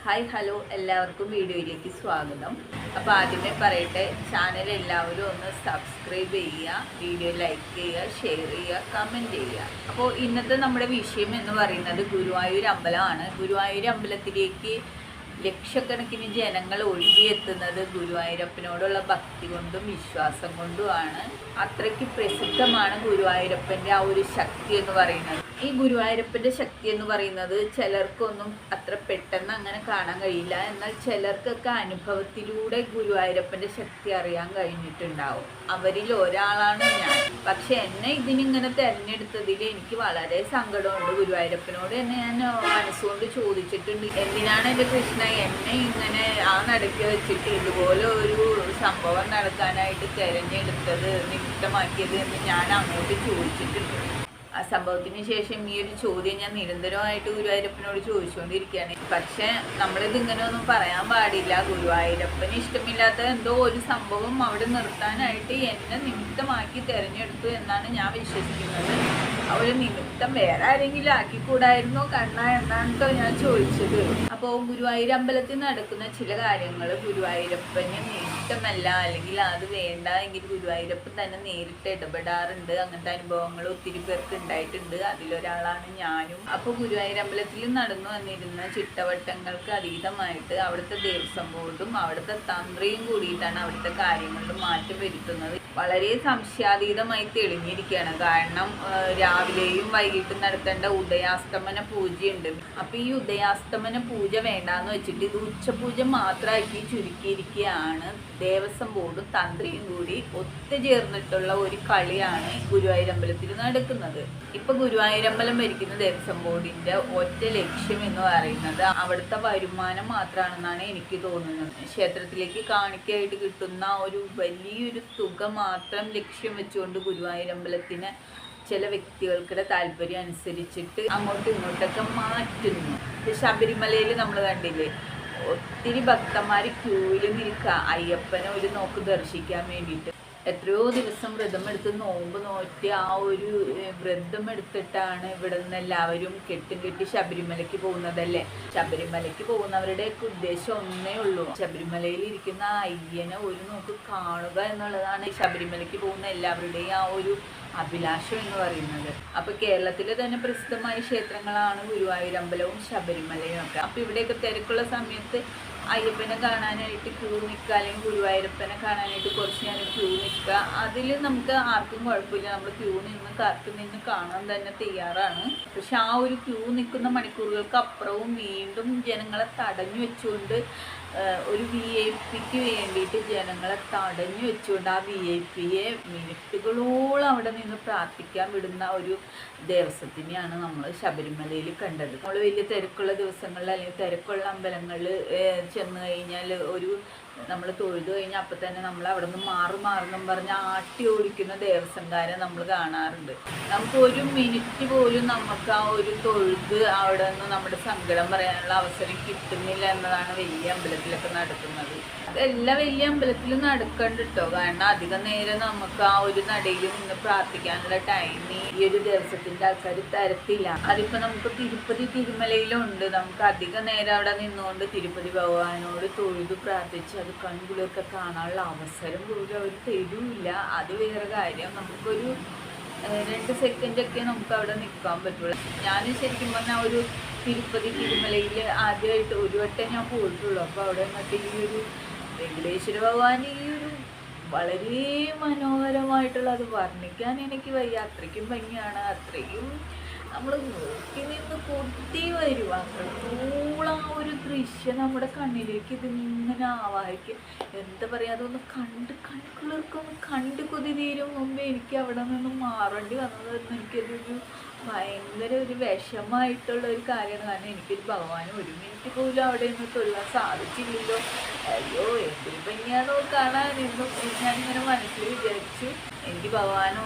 Hi hello എല്ലാവർക്കും വീഡിയോയിലേക്ക് സ്വാഗതം. അപ്പോൾ ആദ്യമേ പറയട്ടെ, ചാനൽ എല്ലാവരും ഒന്ന് സബ്സ്ക്രൈബ് ചെയ്യുക, വീഡിയോ ലൈക്ക് ചെയ്യുക, ഷെയർ ചെയ്യുക, കമൻറ്റ് ചെയ്യുക. അപ്പോൾ ഇന്നത്തെ നമ്മുടെ വിഷയം എന്ന് പറയുന്നത് ഗുരുവായൂർ അമ്പലമാണ്. ഗുരുവായൂർ അമ്പലത്തിലേക്ക് ലക്ഷക്കണക്കിന് ജനങ്ങൾ ഒഴുകിയെത്തുന്നത് ഗുരുവായൂരപ്പനോടുള്ള ഭക്തി കൊണ്ടും വിശ്വാസം കൊണ്ടുമാണ്. അത്രയ്ക്ക് പ്രസിദ്ധമാണ് ഗുരുവായൂരപ്പൻ്റെ ആ ഒരു ശക്തി എന്ന് പറയുന്നത്. ഈ ഗുരുവായൂരപ്പൻ്റെ ശക്തി എന്ന് പറയുന്നത് ചിലർക്കൊന്നും അത്ര പെട്ടെന്ന് അങ്ങനെ കാണാൻ കഴിയില്ല. എന്നാൽ ചിലർക്കൊക്കെ അനുഭവത്തിലൂടെ ഗുരുവായൂരപ്പൻ്റെ ശക്തി അറിയാൻ കഴിഞ്ഞിട്ടുണ്ടാവും. അവരിൽ ഒരാളാണ് ഞാൻ. പക്ഷെ എന്നെ ഇതിനിങ്ങനെ തിരഞ്ഞെടുത്തതിൽ എനിക്ക് വളരെ സങ്കടമുണ്ട്. ഗുരുവായൂരപ്പനോട് തന്നെ ഞാൻ മനസ്സുകൊണ്ട് ചോദിച്ചിട്ടുണ്ട്, എന്തിനാണ് എൻ്റെ കൃഷ്ണ എന്നെ ഇങ്ങനെ ആ നടക്കി വെച്ചിട്ട് ഇതുപോലെ ഒരു സംഭവം നടക്കാനായിട്ട് തിരഞ്ഞെടുത്തത്, നിമിത്തമാക്കിയത് എന്ന് ഞാൻ അങ്ങോട്ട് ചോദിച്ചിട്ടുണ്ട്. ആ സംഭവത്തിന് ശേഷം ഈ ഒരു ചോദ്യം ഞാൻ നിരന്തരമായിട്ട് ഗുരുവായൂരപ്പനോട് ചോദിച്ചുകൊണ്ടിരിക്കുകയാണ്. പക്ഷെ നമ്മളിത് ഇങ്ങനെയൊന്നും പറയാൻ പാടില്ല. ഗുരുവായൂരപ്പന് ഇഷ്ടമില്ലാത്ത എന്തോ ഒരു സംഭവം അവിടെ നിർത്താനായിട്ട് എന്നെ നിമിത്തമാക്കി തിരഞ്ഞെടുത്തു എന്നാണ് ഞാൻ വിശ്വസിക്കുന്നത്. ആ ഒരു നിമിത്തം വേറെ ആരെങ്കിലും ആക്കിക്കൂടായിരുന്നോ കണ്ണ എന്നാണ് കേട്ടോ ഞാൻ ചോദിച്ചത്. അപ്പോൾ ഗുരുവായൂർ അമ്പലത്തിൽ നടക്കുന്ന ചില കാര്യങ്ങൾ ഗുരുവായൂരപ്പന് ഇഷ്ടമല്ല, അല്ലെങ്കിൽ അത് വേണ്ട എങ്കിൽ ഗുരുവായൂരപ്പൻ തന്നെ നേരിട്ട് ഇടപെടാറുണ്ട്. അങ്ങനത്തെ അനുഭവങ്ങൾ ഒത്തിരി പേർക്ക് ഉണ്ടായിട്ടുണ്ട്. അതിലൊരാളാണ് ഞാനും. അപ്പോൾ ഗുരുവായൂർ അമ്പലത്തിൽ നടന്നു വന്നിരുന്ന ചിട്ടവട്ടങ്ങൾക്ക് അതീതമായിട്ട് അവിടുത്തെ ദേവസ്വം ബോർഡും അവിടുത്തെ തന്ത്രിയും കൂടിയിട്ടാണ് അവിടുത്തെ കാര്യങ്ങളിൽ മാറ്റം വരുത്തുന്നത്. വളരെ സംശയാതീതമായി തെളിഞ്ഞിരിക്കുകയാണ്. കാരണം രാവിലെയും വൈകിട്ടും നടത്തേണ്ട ഉദയാസ്തമന പൂജയുണ്ട്. അപ്പൊ ഈ ഉദയാസ്തമന പൂജ വേണ്ടാന്ന് വെച്ചിട്ട് ഇത് ഉച്ചപൂജ മാത്രമാക്കി ചുരുക്കിയിരിക്കുകയാണ്. ദേവസ്വം ബോർഡും തന്ത്രിയും കൂടി ഒത്തുചേർന്നിട്ടുള്ള ഒരു കളിയാണ് ഗുരുവായൂരമ്പലത്തിൽ നടക്കുന്നത്. ഇപ്പൊ ഗുരുവായൂരമ്പലം ഭരിക്കുന്ന ദേവസ്വം ബോർഡിന്റെ ഒറ്റ ലക്ഷ്യം എന്ന് പറയുന്നത് അവിടുത്തെ വരുമാനം മാത്രമാണെന്നാണ് എനിക്ക് തോന്നുന്നത്. ക്ഷേത്രത്തിലേക്ക് കാണിക്കയായിട്ട് കിട്ടുന്ന ഒരു വലിയൊരു തുക മാത്രം ലക്ഷ്യം വെച്ചുകൊണ്ട് ഗുരുവായൂരമ്പലത്തിന് ചില വ്യക്തികൾക്കിടെ താല്പര്യം അനുസരിച്ചിട്ട് അങ്ങോട്ടും ഇങ്ങോട്ടൊക്കെ മാറ്റുന്നു. ശബരിമലയിൽ നമ്മൾ കണ്ടില്ലേ, ഒത്തിരി ഭക്തന്മാർ ക്യൂവിൽ നിൽക്കുക അയ്യപ്പനെ ഒരു നോക്ക് ദർശിക്കാൻ വേണ്ടിയിട്ട്. എത്രയോ ദിവസം വ്രതമെടുത്ത് നോമ്പ് നോറ്റി ആ ഒരു വ്രതമെടുത്തിട്ടാണ് ഇവിടെ നിന്ന് എല്ലാവരും കെട്ടും കെട്ടി ശബരിമലയ്ക്ക് പോകുന്നതല്ലേ. ശബരിമലയ്ക്ക് പോകുന്നവരുടെയൊക്കെ ഉദ്ദേശം ഒന്നേ ഉള്ളൂ, ശബരിമലയിൽ ഇരിക്കുന്ന അയ്യനെ ഒരു നോക്ക് കാണുക എന്നുള്ളതാണ് ശബരിമലയ്ക്ക് പോകുന്ന എല്ലാവരുടെയും ആ ഒരു അഭിലാഷം എന്ന് പറയുന്നത്. അപ്പൊ കേരളത്തിലെ തന്നെ പ്രസിദ്ധമായ ക്ഷേത്രങ്ങളാണ് ഗുരുവായൂരമ്പലവും ശബരിമലയും ഒക്കെ. അപ്പൊ ഇവിടെയൊക്കെ തിരക്കുള്ള സമയത്ത് അയ്യപ്പനെ കാണാനായിട്ട് ക്യൂ നിൽക്കുക, അല്ലെങ്കിൽ ഗുരുവായൂരപ്പനെ കാണാനായിട്ട് കുറച്ച് നേരം ക്യൂ നിൽക്കുക, അതിൽ നമുക്ക് ആർക്കും കുഴപ്പമില്ല. നമ്മൾ ക്യൂ നിന്ന് കാത്തു നിന്ന് കാണാൻ തന്നെ തയ്യാറാണ്. പക്ഷെ ആ ഒരു ക്യൂ നിൽക്കുന്ന മണിക്കൂറുകൾക്ക് അപ്പുറവും വീണ്ടും ജനങ്ങളെ തടഞ്ഞു വെച്ചുകൊണ്ട് ഒരു VIP വേണ്ടിയിട്ട് ജനങ്ങളെ തടഞ്ഞു വെച്ചുകൊണ്ട് ആ VIPയെ മിനിറ്റുകളോളം അവിടെ നിന്ന് പ്രാർത്ഥിക്കാൻ വിടുന്ന ഒരു ദേവസ്വത്തിനെയാണ് നമ്മൾ ശബരിമലയിൽ കണ്ടത്. നമ്മൾ വലിയ തിരക്കുള്ള ദിവസങ്ങളിൽ അല്ലെങ്കിൽ തിരക്കുള്ള അമ്പലങ്ങളിൽ ചെന്ന് കഴിഞ്ഞാൽ നമ്മൾ തൊഴുതു കഴിഞ്ഞാൽ അപ്പം തന്നെ നമ്മൾ അവിടെ നിന്ന് മാറും പറഞ്ഞ് ആട്ടി ഓടിക്കുന്ന ദേവസ്വംകാരെ നമ്മൾ കാണാറുണ്ട്. നമുക്ക് ഒരു മിനിറ്റ് പോലും നമുക്ക് ആ ഒരു തൊഴുത് അവിടെ നിന്ന് നമ്മുടെ സങ്കടം പറയാനുള്ള അവസരം കിട്ടുന്നില്ല എന്നതാണ് വലിയ അമ്പലത്തിലൊക്കെ നടക്കുന്നത്. അതെല്ലാ വലിയ അമ്പലത്തിലും നടക്കണ്ട കേട്ടോ. കാരണം അധികം നേരം നമുക്ക് ആ ഒരു നടയിൽ നിന്ന് പ്രാർത്ഥിക്കാനുള്ള ടൈം ഈ ഒരു ദിവസത്തിന്റെ ആൾക്കാർ തരത്തില്ല. അതിപ്പോ നമുക്ക് തിരുമലയിലുണ്ട്. നമുക്ക് അധിക നേരം അവിടെ നിന്നുകൊണ്ട് തിരുപ്പതി ഭഗവാനോട് തൊഴുതു പ്രാർത്ഥിച്ച് അത് കൺകുളിയൊക്കെ കാണാനുള്ള അവസരം പോലും അവർ തരൂല്ല. അത് വേറെ കാര്യം. നമുക്കൊരു 2 സെക്കൻഡൊക്കെ നമുക്ക് അവിടെ നിൽക്കാൻ പറ്റുള്ളൂ. ഞാൻ ശരിക്കും പറഞ്ഞാൽ ഒരു തിരുമലയിൽ ആദ്യമായിട്ട് ഒരു വട്ടം ഞാൻ പോയിട്ടുള്ളൂ. അപ്പോൾ അവിടെ മറ്റേ ഈ ഒരു വെങ്കടേശ്വര ഭഗവാൻ ഈ ഒരു വളരെ മനോഹരമായിട്ടുള്ള, അത് വർണ്ണിക്കാൻ എനിക്ക് വയ്യ, അത്രയ്ക്കും ഭംഗിയാണ്. അത്രയും നമ്മൾ നോക്കി നിന്ന് കൊത്തി വരും. അത്രത്തോളം ആ ഒരു ദൃശ്യം നമ്മുടെ കണ്ണിലേക്ക് ഇതിങ്ങനെ ആവാഹിക്കും. എന്താ പറയുക, അതൊന്ന് കണ്ണുകൾക്കൊന്ന് കണ്ട് കൊതി തീരും മുമ്പേ എനിക്ക് അവിടെ നിന്ന് മാറേണ്ടി വന്നതെന്ന് എനിക്കൊരു ഭയങ്കര ഒരു വിഷമമായിട്ടുള്ള ഒരു കാര്യമാണ്. കാരണം എനിക്കൊരു ഭഗവാന് 1 മിനിറ്റ് പോലും അവിടെ നിന്ന് തൊഴാൻ സാധിച്ചില്ലല്ലോ. അയ്യോ എന്തൊരു ഭംഗിയാണോ കാണാനെന്നും ഞാനിങ്ങനെ മനസ്സിൽ വിചാരിച്ചു. എനിക്ക്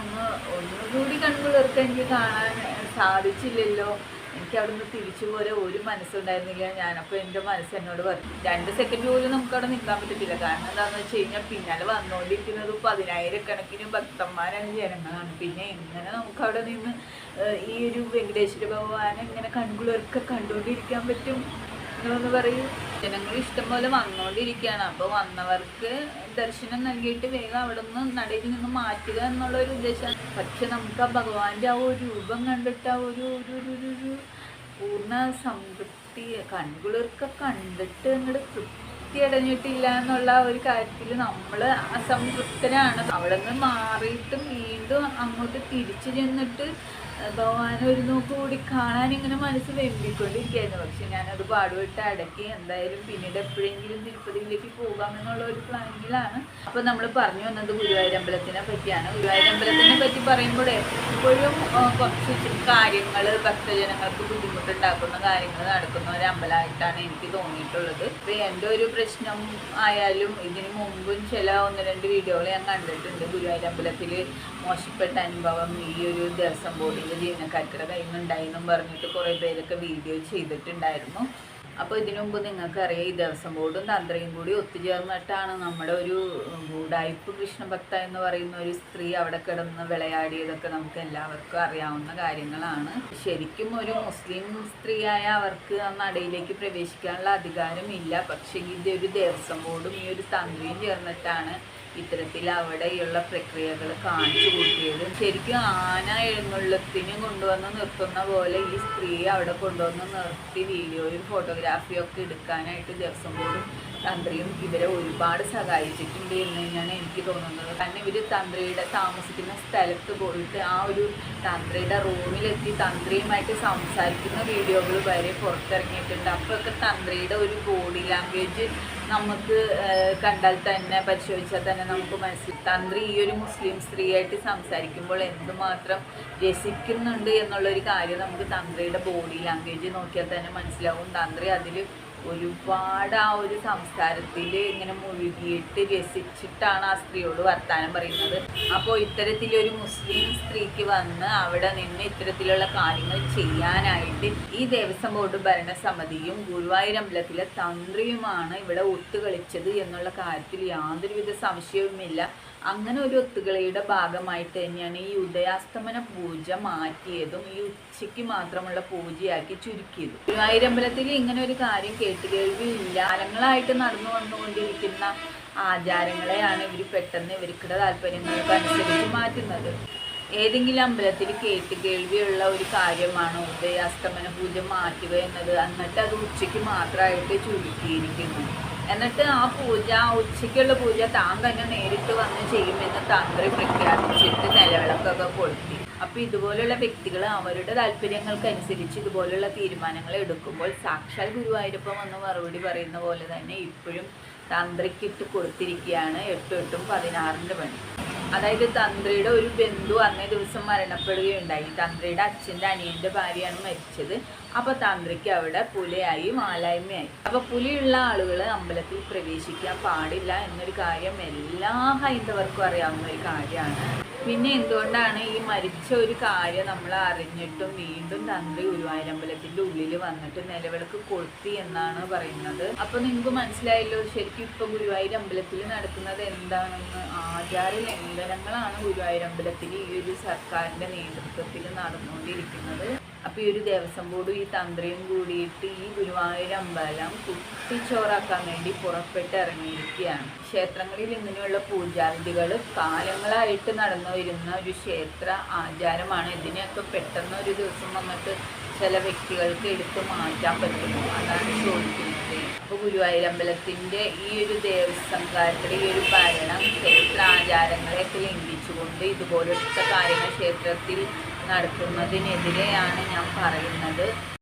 ഒന്നുകൂടി കൺകുളിർക്കാൻ എനിക്ക് കാണാൻ സാധിച്ചില്ലല്ലോ. എനിക്ക് അവിടെ നിന്ന് തിരിച്ചു പോലെ ഒരു മനസ്സുണ്ടായിരുന്നില്ല. ഞാനപ്പോൾ എൻ്റെ മനസ്സ് എന്നോട് പറഞ്ഞു 2 സെക്കൻഡ് പോലും നമുക്ക് അവിടെ നിൽക്കാൻ പറ്റത്തില്ല. കാരണം എന്താണെന്ന് വെച്ച് കഴിഞ്ഞാൽ പിന്നാലെ വന്നുകൊണ്ടിരിക്കുന്നത് 10,000 ഭക്തന്മാരാണ്, ജനങ്ങളാണ്. പിന്നെ എങ്ങനെ നമുക്കവിടെ നിന്ന് ഈ ഒരു വെങ്കടേശ്വര ഭഗവാനെ ഇങ്ങനെ കൺകുളിർക്കെ കണ്ടുകൊണ്ടിരിക്കാൻ പറ്റും എന്നൊന്ന് പറയൂ. ജനങ്ങൾ ഇഷ്ടംപോലെ വന്നുകൊണ്ടിരിക്കുകയാണ്. അപ്പോൾ വന്നവർക്ക് ദർശനം നൽകിയിട്ട് വേഗം അവിടെ നിന്ന് നടയിൽ നിന്ന് മാറ്റുക എന്നുള്ളൊരു ഉദ്ദേശം. പക്ഷെ നമുക്ക് ആ ഭഗവാന്റെ ആ ഒരു രൂപം കണ്ടിട്ട് ആ ഒരു പൂർണ്ണ സംതൃപ്തി കൺകുളിർക്കെ കണ്ടിട്ട് അങ്ങോട്ട് തൃപ്തി അടഞ്ഞിട്ടില്ല എന്നുള്ള ഒരു കാര്യത്തിൽ നമ്മൾ അസംതൃപ്തരാണ്. അവിടെ നിന്ന് മാറിയിട്ട് വീണ്ടും അങ്ങോട്ട് തിരിച്ചു ചെന്നിട്ട് ഭഗവാൻ ഒരു നോക്ക് കൂടി കാണാൻ ഇങ്ങനെ മനസ്സ് വെമ്പിക്കൊണ്ടിരിക്കുകയായിരുന്നു. പക്ഷെ ഞാനത് പാടുവിട്ട് അടക്കി എന്തായാലും പിന്നീട് എപ്പോഴെങ്കിലും തിരുപ്പതിയിലേക്ക് പോകാമെന്നുള്ള ഒരു പ്ലാനിങ്ങിലാണ്. അപ്പോൾ നമ്മൾ പറഞ്ഞു വന്നത് ഗുരുവായൂരമ്പലത്തിനെ പറ്റിയാണ്. ഗുരുവായൂരമ്പലത്തിനെ പറ്റി പറയുമ്പോൾ എപ്പോഴും കുറച്ച് കാര്യങ്ങൾ ഭക്തജനങ്ങൾക്ക് ബുദ്ധിമുട്ടുണ്ടാക്കുന്ന കാര്യങ്ങൾ നടക്കുന്ന ഒരു അമ്പലമായിട്ടാണ് എനിക്ക് തോന്നിയിട്ടുള്ളത്. ഇപ്പോൾ എൻ്റെ ഒരു പ്രശ്നം ആയാലും ഇതിനു മുമ്പും ചില 1-2 വീഡിയോകൾ ഞാൻ കണ്ടിട്ടുണ്ട്. ഗുരുവായൂരമ്പലത്തിൽ മോശപ്പെട്ട അനുഭവം ഈ ഒരു ദേവസ്വം ബോർഡിൽ ജീവനക്കാരുടെ കയ്യിൽ നിന്നുണ്ടായെന്നും പറഞ്ഞിട്ട് കുറേ പേരൊക്കെ വീഡിയോ ചെയ്തിട്ടുണ്ടായിരുന്നു. അപ്പോൾ ഇതിനു മുമ്പ് നിങ്ങൾക്കറിയാം, ഈ ദേവസ്വം ബോർഡും തന്ത്രയും കൂടി ഒത്തുചേർന്നിട്ടാണ് നമ്മുടെ ഒരു ഗൂഢായിപ്പ് കൃഷ്ണഭക്ത എന്ന് പറയുന്ന ഒരു സ്ത്രീ അവിടെ കിടന്ന് വിളയാടിയതൊക്കെ നമുക്ക് എല്ലാവർക്കും അറിയാവുന്ന കാര്യങ്ങളാണ്. ശരിക്കും ഒരു മുസ്ലിം സ്ത്രീയായ അവർക്ക് ആ നടയിലേക്ക് പ്രവേശിക്കാനുള്ള അധികാരമില്ല. പക്ഷേ ഇതൊരു ദേവസ്വം ബോർഡും ഈ ഒരു തന്ത്രിയും ചേർന്നിട്ടാണ് ഇത്തരത്തിൽ അവിടെയുള്ള പ്രക്രിയകൾ കാണിച്ചു കൂട്ടിയത്. ശരിക്കും ആന എഴുന്നള്ളത്തിന് കൊണ്ടുവന്ന് നിർത്തുന്ന പോലെ ഈ സ്ത്രീയെ അവിടെ കൊണ്ടുവന്ന് നിർത്തി വീഡിയോയും ഫോട്ടോഗ്രാഫിയും ഒക്കെ എടുക്കാനായിട്ട് ദേവസ്വം ബോർഡും തന്ത്രിയും ഇവരെ ഒരുപാട് സഹായിച്ചിട്ടുണ്ട് എന്ന് തന്നെയാണ് എനിക്ക് തോന്നുന്നത്. കാരണം ഇവർ തന്ത്രിയുടെ താമസിക്കുന്ന സ്ഥലത്ത് പോയിട്ട് ആ ഒരു തന്ത്രിയുടെ റൂമിലെത്തി തന്ത്രിയുമായിട്ട് സംസാരിക്കുന്ന വീഡിയോകൾ വരെ പുറത്തിറങ്ങിയിട്ടുണ്ട്. അപ്പോഴൊക്കെ തന്ത്രിയുടെ ഒരു ബോഡി ലാംഗ്വേജ് നമുക്ക് കണ്ടാൽ തന്നെ, പരിശോധിച്ചാൽ തന്നെ നമുക്ക് മനസ്സിലാവും തന്ത്രി ഈ ഒരു മുസ്ലിം സ്ത്രീയായിട്ട് സംസാരിക്കുമ്പോൾ എന്തുമാത്രം രസിക്കുന്നുണ്ട് എന്നുള്ളൊരു കാര്യം നമുക്ക് തന്ത്രിയുടെ ബോഡി ലാംഗ്വേജ് നോക്കിയാൽ തന്നെ മനസ്സിലാവും. തന്ത്രി അതിൽ ഒരുപാട് ആ ഒരു സംസ്കാരത്തിൽ ഇങ്ങനെ മുഴുകിയിട്ട് രസിച്ചിട്ടാണ് ആ സ്ത്രീയോട് വർത്താനം പറയുന്നത്. അപ്പോൾ ഇത്തരത്തിലൊരു മുസ്ലിം സ്ത്രീക്ക് വന്ന് അവിടെ നിന്ന് ഇത്തരത്തിലുള്ള കാര്യങ്ങൾ ചെയ്യാനായിട്ട് ഈ ദേവസ്വം ബോർഡ് ഭരണസമിതിയും ഗുരുവായൂരമ്പലത്തിലെ തന്ത്രിയുമാണ് ഇവിടെ ഒത്തുകളിച്ചത് എന്നുള്ള കാര്യത്തിൽ യാതൊരുവിധ സംശയവുമില്ല. അങ്ങനെ ഒരു ഒത്തുകളിയുടെ ഭാഗമായിട്ട് തന്നെയാണ് ഈ ഉദയാസ്തമന പൂജ മാറ്റിയതും ഈ ഉച്ചയ്ക്ക് മാത്രമുള്ള പൂജയാക്കി ചുരുക്കിയത്. ഗുരുവായൂരമ്പലത്തിൽ ഇങ്ങനെ ഒരു കാര്യം കേട്ടുകേൾവിയില്ല. കാലങ്ങളായിട്ട് നടന്നു വന്നുകൊണ്ടിരിക്കുന്ന ആചാരങ്ങളെയാണ് ഇവർ പെട്ടെന്ന് ഇവർക്കുടെ താല്പര്യങ്ങൾക്കനുസരിച്ച് മാറ്റുന്നത്. ഏതെങ്കിലും അമ്പലത്തിൽ കേട്ടുകേൾവിയുള്ള ഒരു കാര്യമാണ് ഉദയാസ്തമന പൂജ മാറ്റുക എന്നത്. എന്നിട്ട് അത് ഉച്ചയ്ക്ക് മാത്രമായിട്ട് ചുരുക്കിയിരിക്കുന്നു. എന്നിട്ട് ആ പൂജ, ഉച്ചയ്ക്കുള്ള പൂജ താൻ തന്നെ നേരിട്ട് വന്ന് ചെയ്യുമെന്ന് തന്ത്രി പ്രഖ്യാപിച്ചിട്ട് നിലവിളക്കൊക്കെ കൊളുത്തി. അപ്പോൾ ഇതുപോലുള്ള വ്യക്തികൾ അവരുടെ താല്പര്യങ്ങൾക്കനുസരിച്ച് ഇതുപോലുള്ള തീരുമാനങ്ങൾ എടുക്കുമ്പോൾ സാക്ഷാൽ ഗുരുവായൂരപ്പൻ വന്ന് മറുപടി പറയുന്ന പോലെ തന്നെ ഇപ്പോഴും തന്ത്രിക്കിട്ട് കൊടുത്തിരിക്കുകയാണ് 8-8-16 പണി. അതായത് തന്ത്രിയുടെ ഒരു ബന്ധു അന്നേ ദിവസം മരണപ്പെടുകയുണ്ടായി. തന്ത്രിയുടെ അച്ഛൻ്റെ അനിയൻ്റെ ഭാര്യയാണ് മരിച്ചത്. അപ്പോൾ തന്ത്രിക്ക് അവിടെ പുലയായി മാലായ്മയായി. അപ്പോൾ പുലിയുള്ള ആളുകൾ അമ്പലത്തിൽ പ്രവേശിക്കാൻ പാടില്ല എന്നൊരു കാര്യം എല്ലാ ഹൈന്ദവർക്കും അറിയാവുന്ന ഒരു കാര്യമാണ്. പിന്നെ എന്തുകൊണ്ടാണ് ഈ മരിച്ച ഒരു കാര്യം നമ്മൾ അറിഞ്ഞിട്ടും വീണ്ടും തന്ത്രി ഗുരുവായൂരമ്പലത്തിൻ്റെ ഉള്ളിൽ വന്നിട്ട് നിലവിളക്ക് കൊളുത്തി എന്നാണ് പറയുന്നത്. അപ്പോൾ നിങ്ങൾക്ക് മനസ്സിലായല്ലോ ശരിക്കും ഇപ്പോൾ ഗുരുവായൂരമ്പലത്തിൽ നടക്കുന്നത് എന്താണെന്ന്. ആചാര ലംഘനങ്ങളാണ് ഗുരുവായൂരമ്പലത്തിൽ ഈ ഒരു സർക്കാരിൻ്റെ നേതൃത്വത്തിൽ നടന്നുകൊണ്ടിരിക്കുന്നത്. അപ്പോൾ ഈ ഒരു ദേവസ്വം ബോർഡും ഈ തന്ത്രിയും കൂടിയിട്ട് ഈ ഗുരുവായൂരമ്പലം കുട്ടിച്ചോറാക്കാൻ വേണ്ടി പുറപ്പെട്ട് ഇറങ്ങിയിരിക്കുകയാണ്. ക്ഷേത്രങ്ങളിൽ ഇങ്ങനെയുള്ള പൂജാവിധികൾ കാലങ്ങളായിട്ട് നടന്നു വരുന്ന ഒരു ക്ഷേത്ര ആചാരമാണ്. ഇതിനെയൊക്കെ പെട്ടെന്ന് ഒരു ദിവസം വന്നിട്ട് ചില വ്യക്തികൾക്ക് എടുത്ത് മാറ്റാൻ പറ്റുമോ, അതാണ് ചോദിക്കുന്നത്. അപ്പോൾ ഗുരുവായൂരമ്പലത്തിൻ്റെ ഈ ഒരു ദേവസ്വംകാരുടെ ഈ ഒരു ഭരണം ക്ഷേത്ര ആചാരങ്ങളെയൊക്കെ ലംഘിച്ചുകൊണ്ട് ഇതുപോലത്തെ കാര്യങ്ങൾ ക്ഷേത്രത്തിൽ നടത്തുന്നതിനെതിരെയാണ് ഞാൻ പറയുന്നത്.